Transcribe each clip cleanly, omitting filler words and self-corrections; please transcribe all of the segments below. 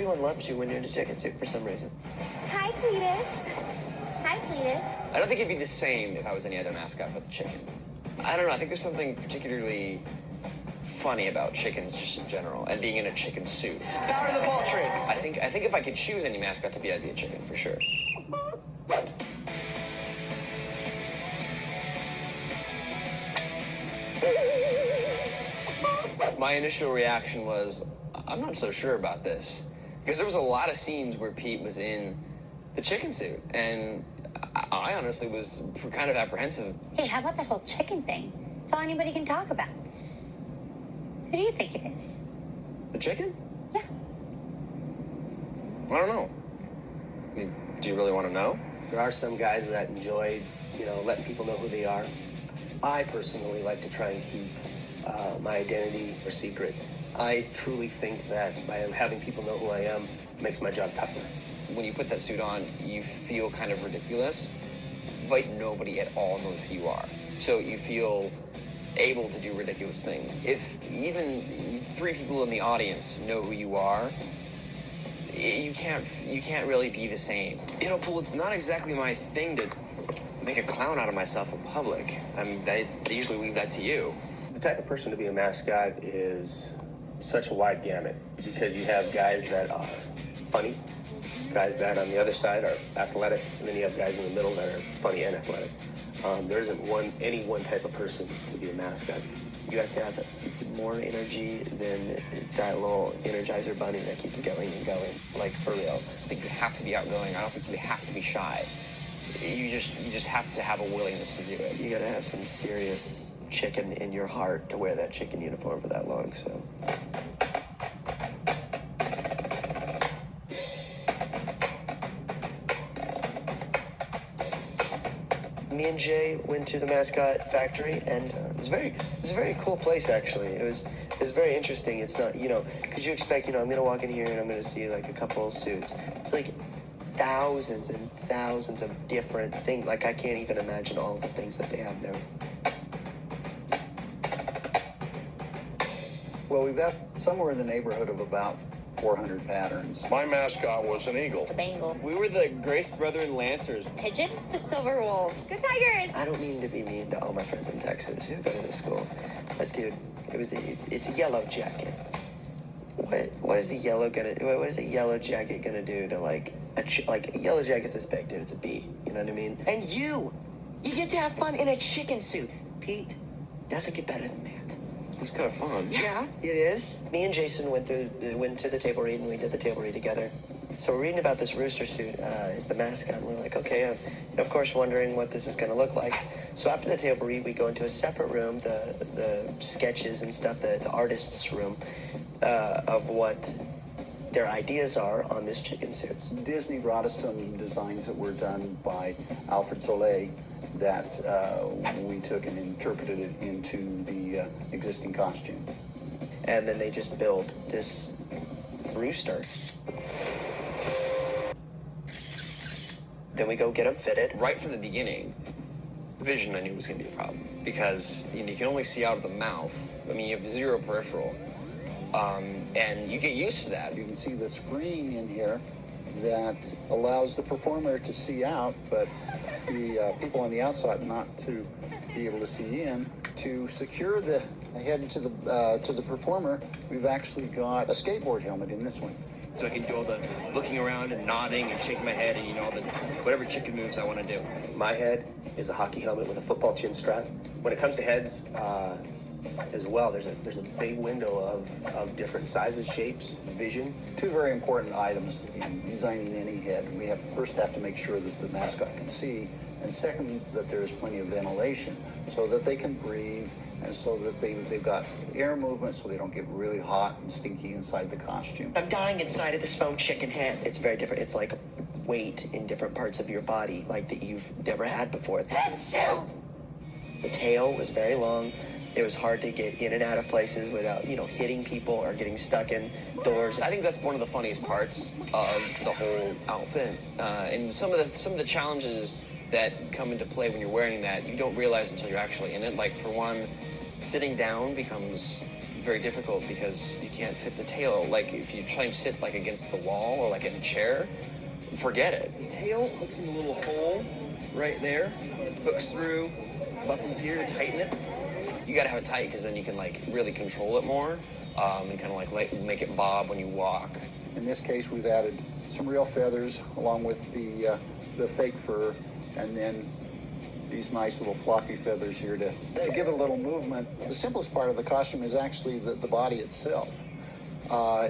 Everyone loves you when you're in a chicken suit for some reason. Hi, Cletus. Hi, Cletus. I don't think it'd be the same if I was any other mascot but the chicken. I don't know. I think there's something particularly funny about chickens just in general, and being in a chicken suit. Power of the poultry. I think if I could choose any mascot to be, I'd be a chicken for sure. My initial reaction was, I'm not so sure about this, because there was a lot of scenes where Pete was in the chicken suit, and I honestly was kind of apprehensive. Hey, how about that whole chicken thing? It's all anybody can talk about. Who do you think it is? The chicken? Yeah. I don't know. I mean, do you really want to know? There are some guys that enjoy, letting people know who they are. I personally like to try and keep my identity a secret. I truly think that by having people know who I am makes my job tougher. When you put that suit on, you feel kind of ridiculous, but nobody at all knows who you are. So you feel able to do ridiculous things. If even 3 people in the audience know who you are, you can't really be the same. Paul, it's not exactly my thing to make a clown out of myself in public. I mean, I usually leave that to you. The type of person to be a mascot is such a wide gamut, because you have guys that are funny, guys that on the other side are athletic, and then you have guys in the middle that are funny and athletic. There isn't any one type of person to be a mascot. You have to have more energy than that little Energizer bunny that keeps going and going. Like, for real. I think you have to be outgoing. I don't think you have to be shy. You just have to have a willingness to do it. You gotta have some serious chicken in your heart to wear that chicken uniform for that long, so. Me and Jay went to the mascot factory, and it was a very cool place, actually. It was very interesting. It's not, because you expect, I'm gonna walk in here and I'm gonna see like a couple of suits. It's like thousands and thousands of different things. Like, I can't even imagine all the things that they have there. Well, we've got somewhere in the neighborhood of about 400 patterns. My mascot was an eagle. The Bengal. We were the Grace Brethren Lancers. Pigeon. The Silver Wolves. Go Tigers. I don't mean to be mean to all my friends in Texas who go to this school, but dude, it's a yellow jacket. What is a yellow jacket gonna do to like a yellow jacket's this big, dude? It's a bee. You know what I mean? And you get to have fun in a chicken suit. Pete, doesn't get better than that. It's kind of fun. Yeah, it is. Me and Jason went to the table read, and we did the table read together. So we're reading about this rooster suit is the mascot, and we're like, okay, of course, wondering what this is going to look like. So after the table read, we go into a separate room, the sketches and stuff, the artist's room, of what their ideas are on this chicken suits. Disney brought us some designs that were done by Alfred Soleil that we took and interpreted it into the existing costume. And then they just build this rooster. Then we go get them fitted. Right from the beginning, vision I knew was going to be a problem, because you can only see out of the mouth. I mean, you have 0 peripheral, and you get used to that. You can see the screen in here that allows the performer to see out, but the people on the outside not to be able to see in. To secure the head to the performer, we've actually got a skateboard helmet in this one. So I can do all the looking around and nodding and shaking my head and all the whatever chicken moves I want to do. My head is a hockey helmet with a football chin strap. When it comes to heads, as well, there's a big window of different sizes, shapes, vision. 2 very important items in designing any head. We first have to make sure that the mascot can see, and second, that there is plenty of ventilation so that they can breathe, and so that they've got air movement so they don't get really hot and stinky inside the costume. I'm dying inside of this foam chicken head. It's very different. It's like weight in different parts of your body, like that you've never had before. The tail was very long. It was hard to get in and out of places without, hitting people or getting stuck in doors. I think that's one of the funniest parts of the whole outfit. And some of the challenges that come into play when you're wearing that, you don't realize until you're actually in it. Like, for one, sitting down becomes very difficult because you can't fit the tail. Like, if you try and sit, like, against the wall or, like, in a chair, forget it. The tail hooks in the little hole right there, hooks through, buckles here to tighten it. You gotta have it tight because then you can, like, really control it more and kind of, like, make it bob when you walk. In this case, we've added some real feathers along with the fake fur, and then these nice little floppy feathers here to give it a little movement. The simplest part of the costume is actually the body itself.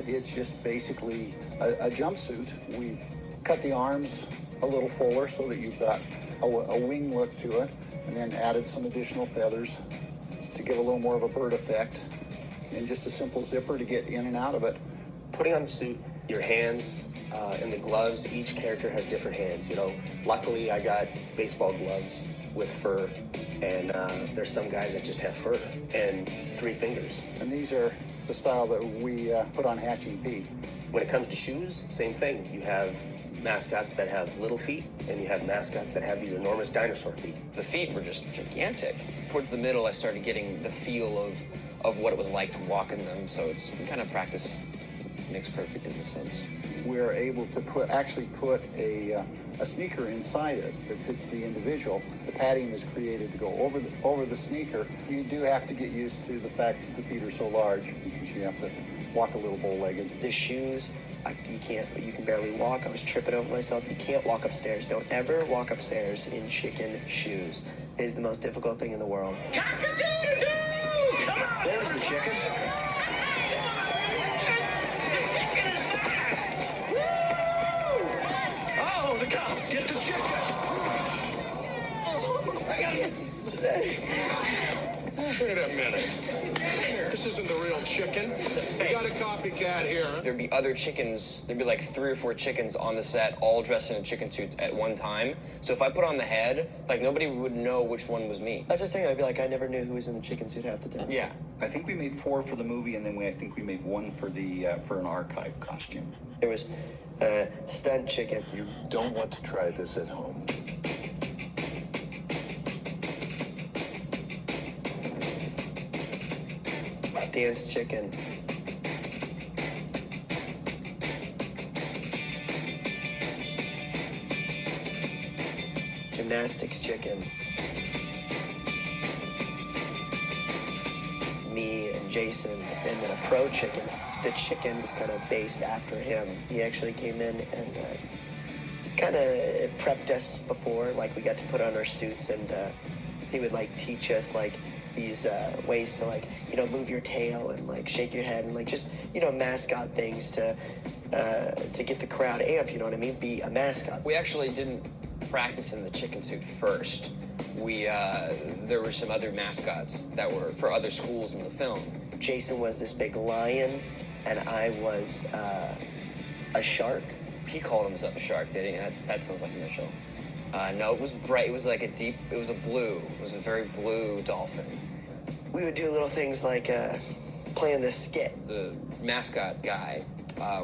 It's just basically a jumpsuit. We've cut the arms a little fuller so that you've got a wing look to it, and then added some additional feathers to give a little more of a bird effect, and just a simple zipper to get in and out of it. Putting on the suit, your hands and the gloves, each character has different hands, you know. Luckily, I got baseball gloves with fur, and there's some guys that just have fur and 3 fingers. And these are the style that we put on Hatching Pete. When it comes to shoes, same thing. You have mascots that have little feet, and you have mascots that have these enormous dinosaur feet. The feet were just gigantic. Towards the middle, I started getting the feel of what it was like to walk in them, so it's kind of practice makes perfect in this sense. We're able to actually put a sneaker inside it that fits the individual. The padding is created to go over the sneaker. You do have to get used to the fact that the feet are so large because you have to walk a little bow-legged. The shoes, you can barely walk. I was tripping over myself. You can't walk upstairs. Don't ever walk upstairs in chicken shoes. It is the most difficult thing in the world. Cock-a-doodle-doo! Come on! There's the chicken. The cops, get the chicken! I got it today. Wait a minute. This isn't the real chicken. It's a fake. We got a copycat here. There'd be other chickens, there'd be like 3 or 4 chickens on the set, all dressed in chicken suits at one time. So if I put on the head, like, nobody would know which one was me. That's what I'm saying. I'd be like, I never knew who was in the chicken suit half the time. Yeah. I think we made 4 for the movie, and then I think we made 1 for for an archive costume. There was stunt chicken. You don't want to try this at home. Dance chicken. Gymnastics chicken. Me and Jason, and then a pro chicken. The chicken was kind of based after him. He actually came in and kind of prepped us before, like, we got to put on our suits, and he would, like, teach us, like, these ways to, like, you know, move your tail and, like, shake your head and, like, just, you know, mascot things to get the crowd amped, you know what I mean? Be a mascot. We actually didn't practice in the chicken suit first. There were some other mascots that were for other schools in the film. Jason was this big lion, and I was a shark. He called himself a shark, didn't he? That sounds like a Mitchell. No, it was bright. It was like it was a blue. It was a very blue dolphin. We would do little things like playing this skit. The mascot guy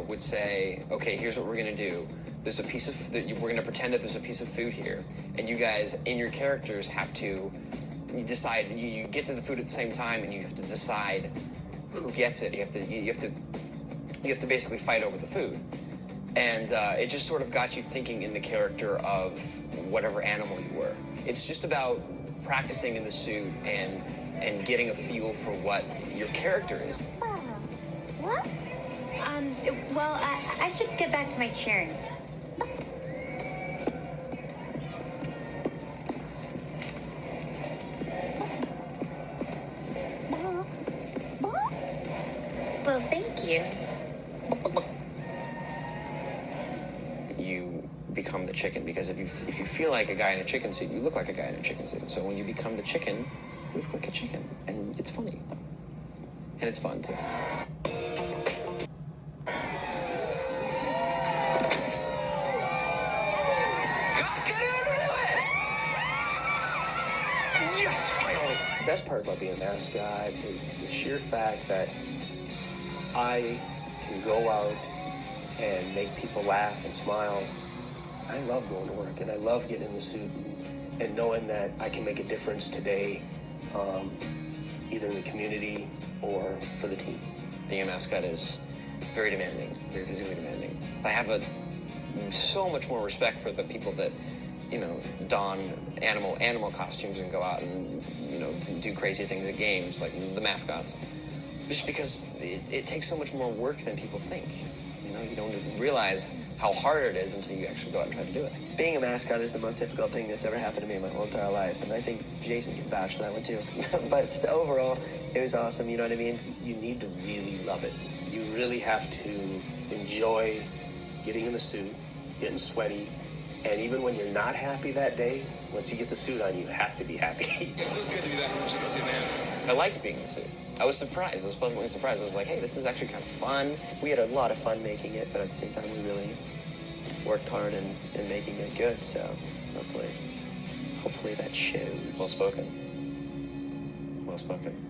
would say, okay, here's what we're gonna do. There's a piece of, we're gonna pretend that there's a piece of food here, and you guys, in your characters, have to decide, you get to the food at the same time, and you have to decide who gets it. You have to basically fight over the food. And it just sort of got you thinking in the character of whatever animal you were. It's just about practicing in the suit and getting a feel for what your character is. What? Well, I should get back to my cheering. Well, thank you. You become the chicken, because if you feel like a guy in a chicken suit, you look like a guy in a chicken suit. So when you become the chicken, you look like a chicken, and it's funny, and it's fun too. Yes, finally! The best part about being a mascot is the sheer fact that I can go out and make people laugh and smile. I love going to work, and I love getting in the suit and knowing that I can make a difference today either in the community or for the team. Being a mascot is very demanding, very physically demanding. I have so much more respect for the people that, don animal costumes and go out and, do crazy things at games, like the mascots. Just because it takes so much more work than people think. You don't realize how hard it is until you actually go out and try to do it. Being a mascot is the most difficult thing that's ever happened to me in my whole entire life, and I think Jason can vouch for that one too. But overall, it was awesome, you know what I mean? You need to really love it. You really have to enjoy getting in the suit, getting sweaty, and even when you're not happy that day, once you get the suit on, you have to be happy. It feels good to be back in the chicken suit, man. I liked being in the suit. I was surprised. I was pleasantly surprised. I was like, hey, this is actually kind of fun. We had a lot of fun making it, but at the same time, we really worked hard in making it good, so hopefully that shows. Well spoken. Well spoken.